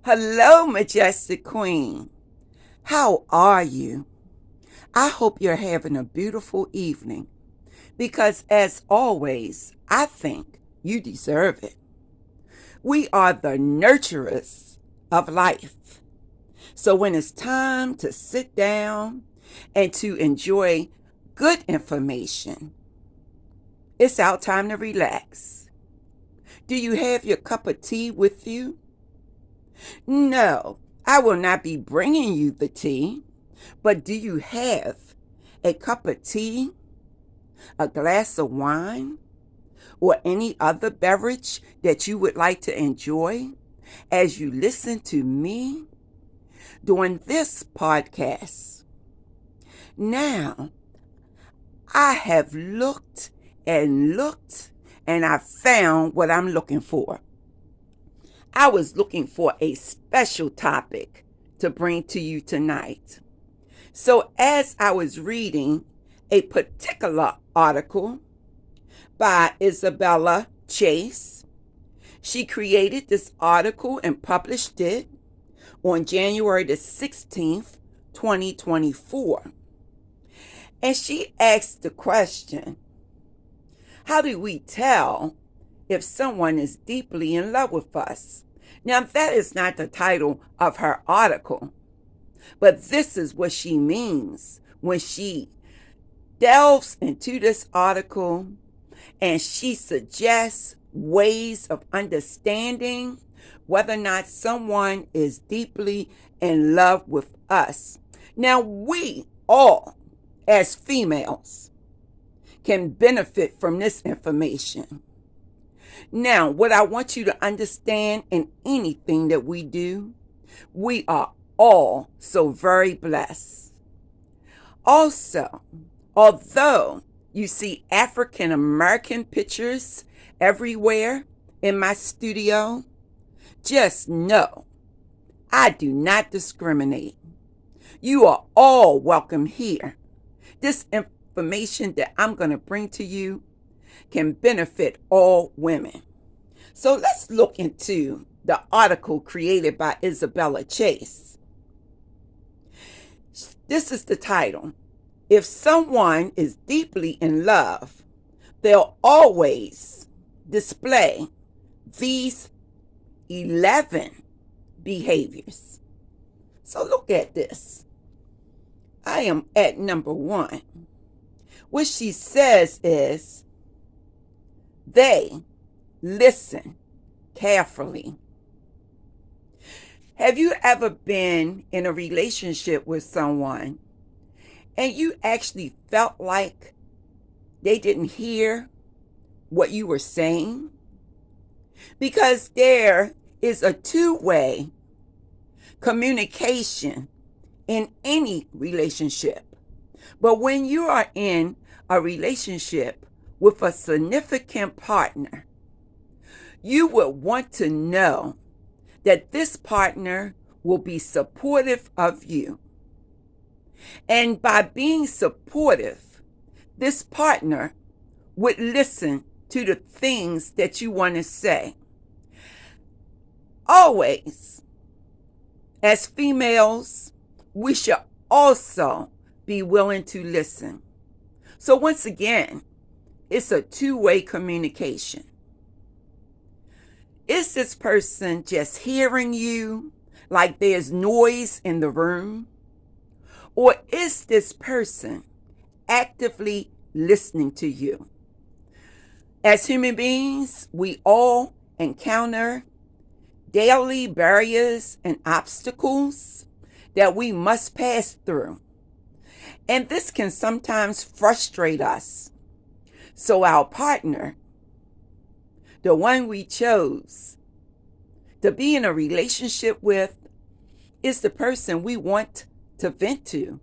Hello, Majestic Queen. How are you? I hope you're having a beautiful evening because, as always, I think you deserve it. We are the nurturers of life. So, when it's time to sit down and to enjoy good information, it's our time to relax. Do you have your cup of tea with you? No, I will not be bringing you the tea. But do you have a cup of tea, a glass of wine, or any other beverage that you would like to enjoy as you listen to me during this podcast? Now, I have looked and I found what I'm looking for. I was looking for a special topic to bring to you tonight. So, as I was reading a particular article by Isabella Chase, she created this article and published it on January the 16th, 2024. And she asked the question, how do we tell if someone is deeply in love with us? Now, that is not the title of her article. But this is what she means when she delves into this article and she suggests ways of understanding whether or not someone is deeply in love with us. Now, we all, as females, can benefit from this information. Now, what I want you to understand in anything that we do, we are all so very blessed. Also, although you see African American pictures everywhere in my studio, just know I do not discriminate. You are all welcome here. This information that I'm going to bring to you can benefit all women. So let's look into the article created by Isabella Chase. This is the title. If someone is deeply in love, they'll always display these 11 behaviors. So look at this. I am at number 1. What she says is, they listen carefully. Have you ever been in a relationship with someone and you actually felt like they didn't hear what you were saying? Because there is a two-way communication in any relationship. But when you are in a relationship with a significant partner, you would want to know that this partner will be supportive of you. And by being supportive, this partner would listen to the things that you want to say. Always, as females, we should also be willing to listen. So once again, it's a two-way communication. Is this person just hearing you like there's noise in the room? Or is this person actively listening to you? As human beings, we all encounter daily barriers and obstacles that we must pass through. And this can sometimes frustrate us. So our partner, the one we chose to be in a relationship with, is the person we want to vent to.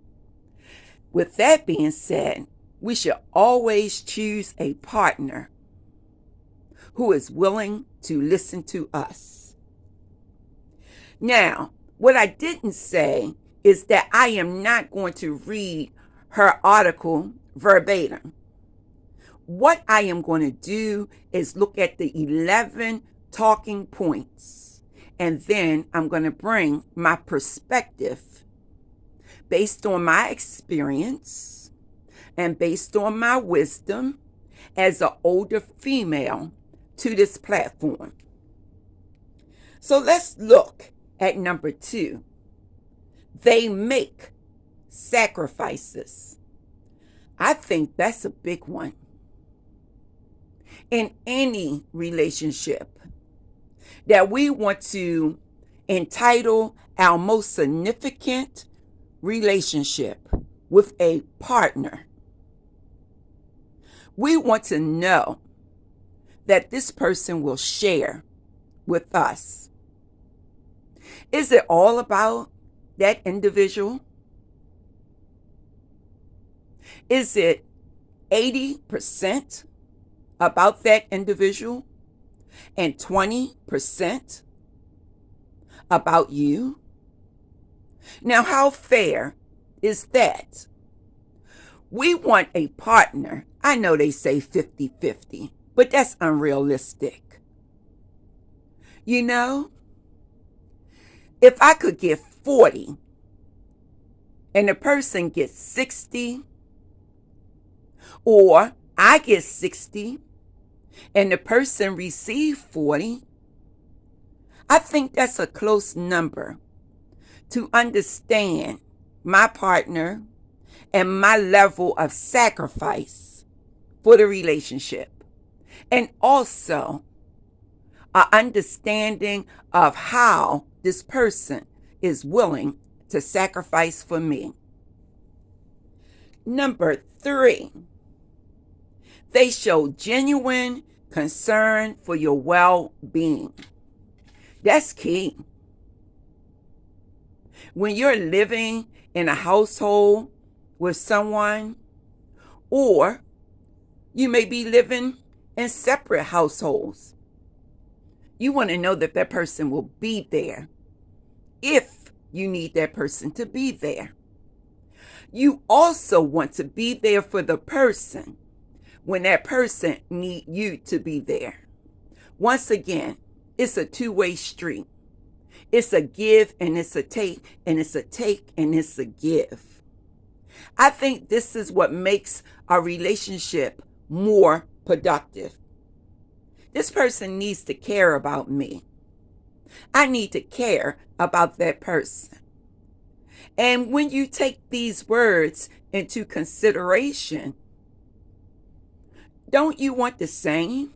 With that being said, we should always choose a partner who is willing to listen to us. Now, what I didn't say is that I am not going to read her article verbatim. What I am going to do is look at the 11 talking points And then I'm going to bring my perspective based on my experience and based on my wisdom as an older female to this platform. So let's look at number 2. They make sacrifices. I think that's a big one. In any relationship, that we want to entitle our most significant relationship with a partner, we want to know that this person will share with us. Is it all about that individual? Is it 80% about that individual and 20% about you? Now, how fair is that? We want a partner. I know they say 50-50, but that's unrealistic. You know, if I could give 40 and the person gets 60, or I get 60 and the person receives 40, I think that's a close number to understand my partner and my level of sacrifice for the relationship. And also an understanding of how this person is willing to sacrifice for me. Number 3, they show genuine concern for your well-being. That's key. When you're living in a household with someone, or you may be living in separate households, you want to know that that person will be there if you need that person to be there. You also want to be there for the person when that person needs you to be there. Once again, it's a two-way street. It's a give and it's a take, and it's a take and it's a give. I think this is what makes our relationship more productive. This person needs to care about me. I need to care about that person. And when you take these words into consideration, don't you want the same?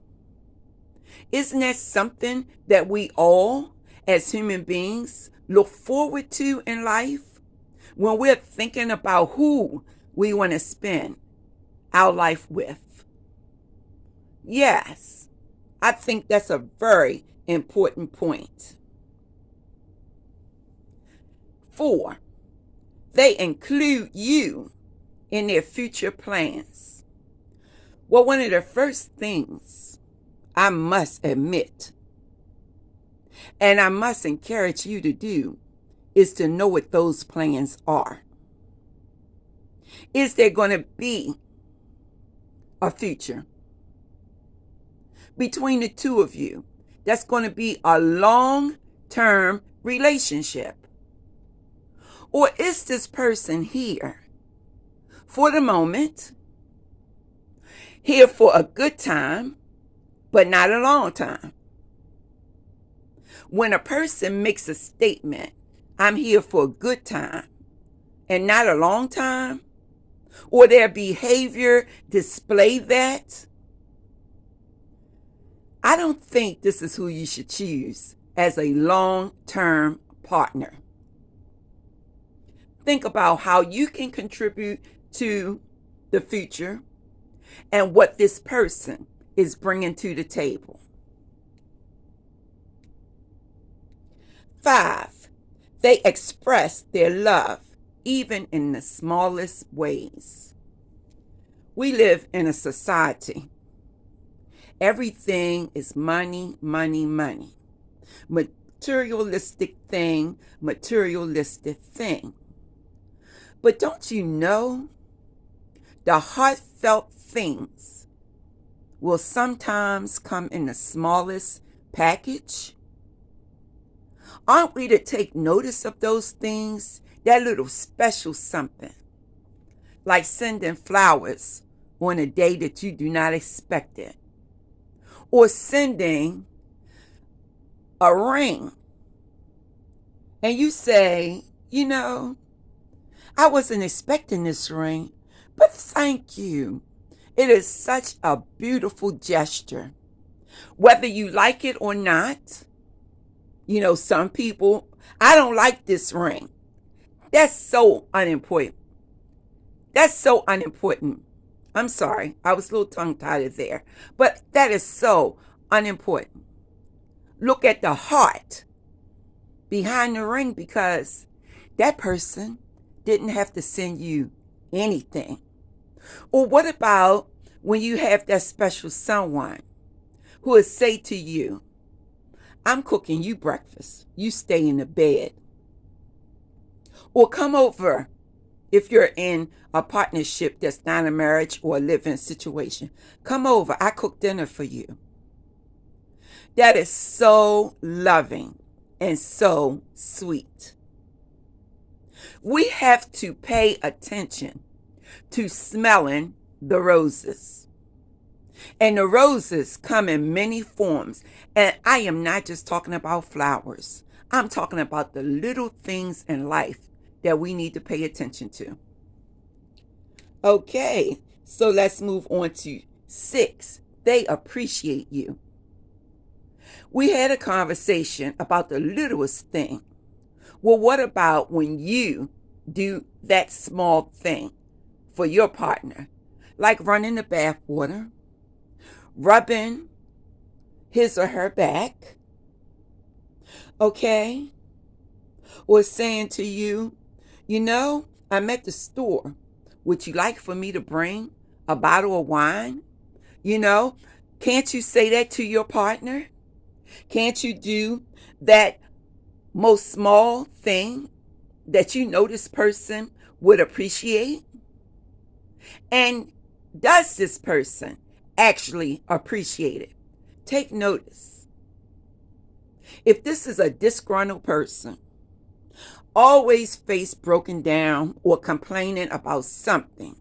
Isn't that something that we all, as human beings, look forward to in life when we're thinking about who we want to spend our life with? Yes, I think that's a very important point. 4, they include you in their future plans. Well, one of the first things I must admit, and I must encourage you to do, is to know what those plans are. Is there going to be a future between the two of you that's going to be a long-term relationship? Or is this person here for the moment, here for a good time, but not a long time? When a person makes a statement, I'm here for a good time and not a long time, or their behavior display that, I don't think this is who you should choose as a long-term partner. Think about how you can contribute to the future and what this person is bringing to the table. 5, they express their love even in the smallest ways. We live in a society. Everything is money, money, money. Materialistic thing, materialistic thing. But don't you know, the heartfelt things will sometimes come in the smallest package? Aren't we to take notice of those things? That little special something, like sending flowers on a day that you do not expect it, or sending a ring. And you say, I wasn't expecting this ring, but thank you. It is such a beautiful gesture. Whether you like it or not, some people, I don't like this ring. That's so unimportant. That's so unimportant. I'm sorry. I was a little tongue-tied there. But that is so unimportant. Look at the heart behind the ring, because that person didn't have to send you anything. Or what about when you have that special someone who will say to you, I'm cooking you breakfast. You stay in the bed. Or come over if you're in a partnership that's not a marriage or a living situation. Come over. I cook dinner for you. That is so loving and so sweet. We have to pay attention to smelling the roses. And the roses come in many forms. And I am not just talking about flowers. I'm talking about the little things in life that we need to pay attention to. Okay, so let's move on to 6. They appreciate you. We had a conversation about the littlest thing. Well, what about when you do that small thing for your partner, like running the bath water, rubbing his or her back, okay? Or saying to you, I'm at the store. Would you like for me to bring a bottle of wine? Can't you say that to your partner? Can't you do that most small thing that you know this person would appreciate? And does this person actually appreciate it? Take notice. If this is a disgruntled person, always face broken down or complaining about something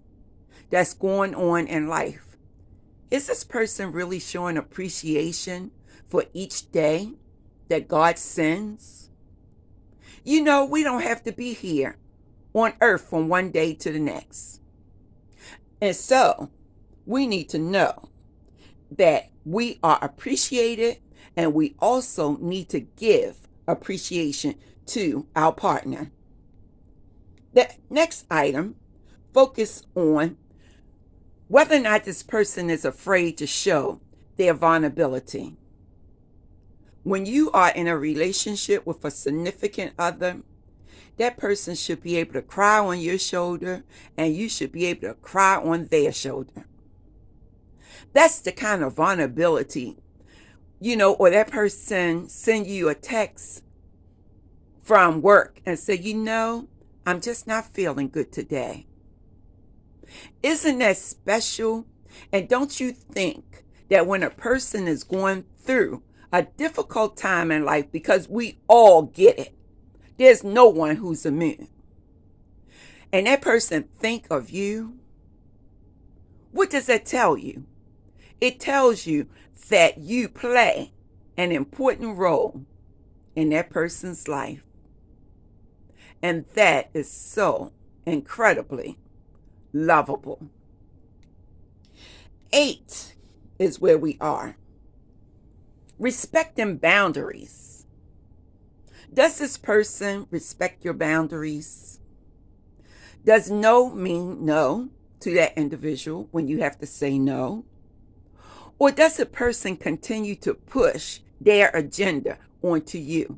that's going on in life, is this person really showing appreciation for each day that God sends? We don't have to be here on earth from one day to the next. And so we need to know that we are appreciated, and we also need to give appreciation to our partner. The next item, focus on whether or not this person is afraid to show their vulnerability. When you are in a relationship with a significant other, that person should be able to cry on your shoulder, and you should be able to cry on their shoulder. That's the kind of vulnerability, or that person send you a text from work and say, I'm just not feeling good today. Isn't that special? And don't you think that when a person is going through a difficult time in life, because we all get it, there's no one who's immune, and that person think of you, what does that tell you? It tells you that you play an important role in that person's life. And that is so incredibly lovable. 8 is where we are. Respecting boundaries. Does this person respect your boundaries? Does no mean no to that individual when you have to say no? Or does a person continue to push their agenda onto you?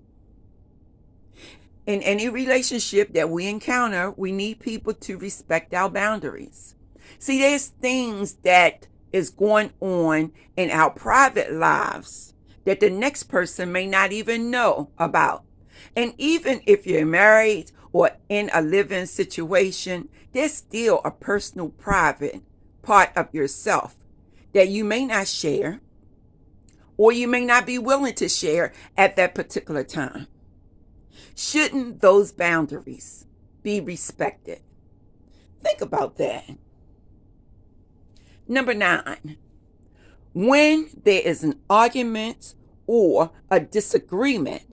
In any relationship that we encounter, we need people to respect our boundaries. See, there's things that is going on in our private lives that the next person may not even know about. And even if you're married or in a living situation, there's still a personal, private part of yourself that you may not share, or you may not be willing to share at that particular time. Shouldn't those boundaries be respected? Think about that. Number 9, when there is an argument or a disagreement,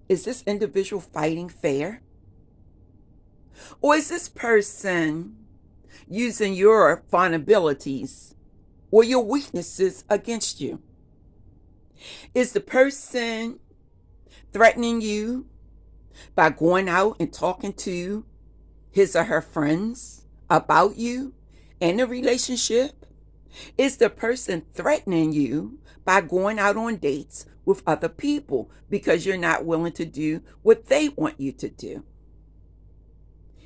is this individual fighting fair? Or is this person using your vulnerabilities or your weaknesses against you? Is the person threatening you by going out and talking to his or her friends about you and the relationship? Is the person threatening you by going out on dates with other people because you're not willing to do what they want you to do?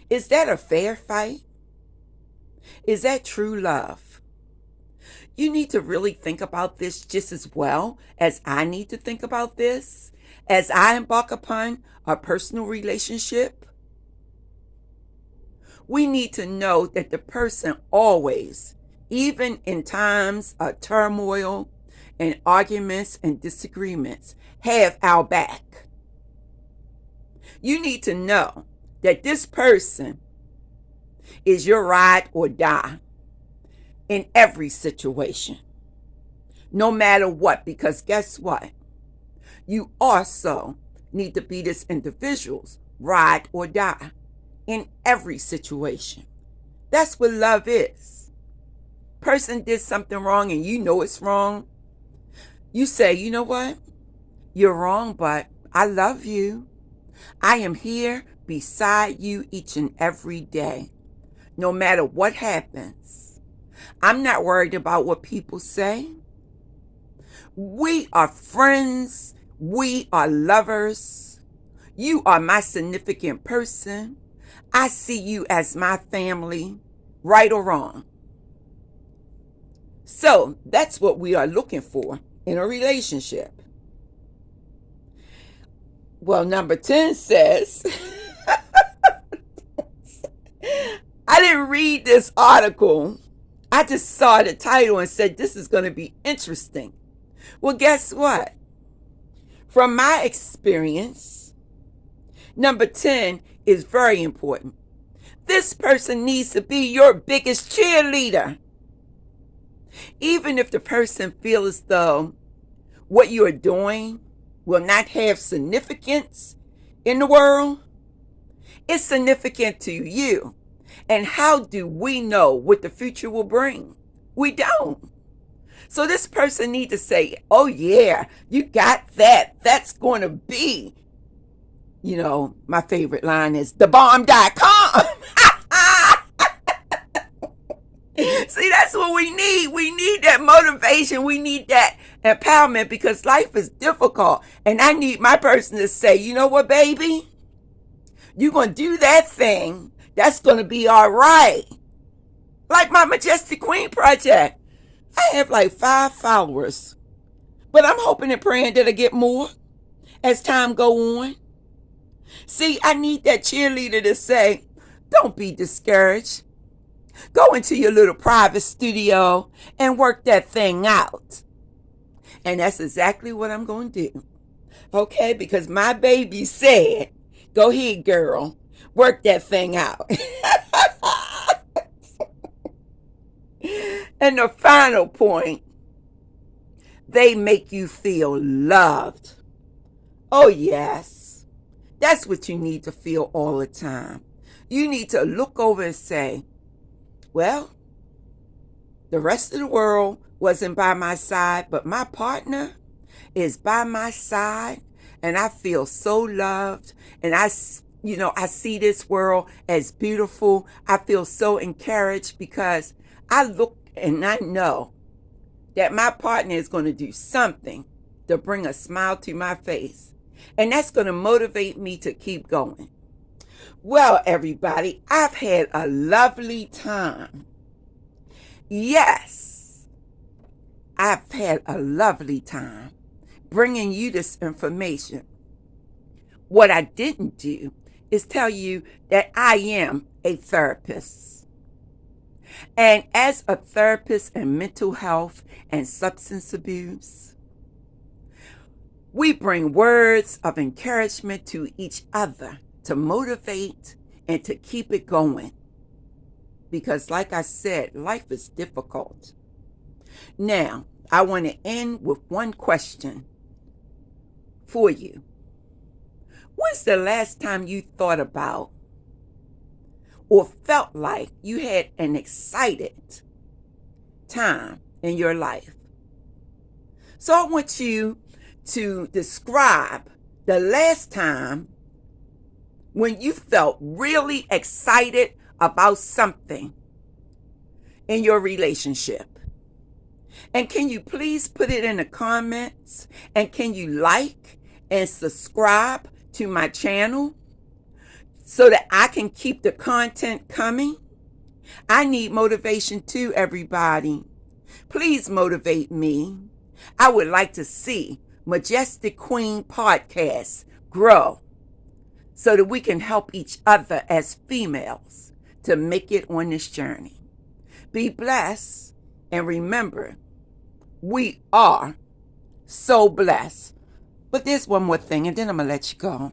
Is that a fair fight? Is that true love? You need to really think about this just as well as I need to think about this as I embark upon a personal relationship. We need to know that the person always, even in times of turmoil and arguments and disagreements, have our back. You need to know that this person is your ride or die in every situation, no matter what, because guess what? You also need to be this individual's ride or die in every situation. That's what love is. Person did something wrong and you know it's wrong. You say, you know what? You're wrong, but I love you. I am here beside you each and every day, no matter what happens. I'm not worried about what people say. We are friends. We are lovers. You are my significant person. I see you as my family, right or wrong. So that's what we are looking for in a relationship. Well, number 10 says, I didn't read this article. I just saw the title and said, this is going to be interesting. Well, guess what? From my experience, number 10 is very important. This person needs to be your biggest cheerleader. Even if the person feels as though what you are doing will not have significance in the world, it's significant to you. And how do we know what the future will bring? We don't. So this person needs to say, oh yeah, you got that. That's going to be, my favorite line is thebomb.com. See, that's what we need. We need that motivation. We need that empowerment because life is difficult. And I need my person to say, you know what, baby? You're going to do that thing. That's going to be all right. Like my Majestic Queen project. I have like 5 followers. But I'm hoping and praying that I get more as time go on. See, I need that cheerleader to say, don't be discouraged. Go into your little private studio and work that thing out. And that's exactly what I'm going to do. Okay, because my baby said, go ahead, girl, work that thing out. And the final point, they make you feel loved. Oh, yes. That's what you need to feel all the time. You need to look over and say, well, the rest of the world wasn't by my side, but my partner is by my side, and I feel so loved, and I see this world as beautiful. I feel so encouraged because I look and I know that my partner is going to do something to bring a smile to my face, and that's going to motivate me to keep going. Well, everybody, I've had a lovely time. Yes, I've had a lovely time bringing you this information. What I didn't do is tell you that I am a therapist. And as a therapist in mental health and substance abuse, We bring words of encouragement to each other to motivate and to keep it going. Because, like I said, life is difficult. Now, I want to end with one question for you. When's the last time you thought about or felt like you had an excited time in your life? So I want you to describe the last time when you felt really excited about something in your relationship. And can you please put it in the comments? And can you like and subscribe to my channel so that I can keep the content coming? I need motivation too, everybody. Please motivate me. I would like to see Majestic Queen Podcast grow so that we can help each other as females to make it on this journey. Be blessed, and remember, we are so blessed. But there's one more thing, and then I'm going to let you go.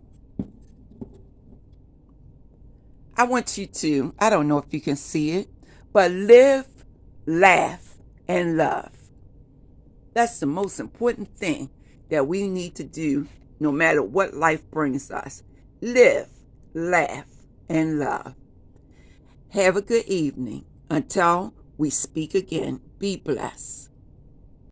I want you to, I don't know if you can see it, but live, laugh, and love. That's the most important thing that we need to do no matter what life brings us. Live, laugh, and love. Have a good evening. Until we speak again, be blessed.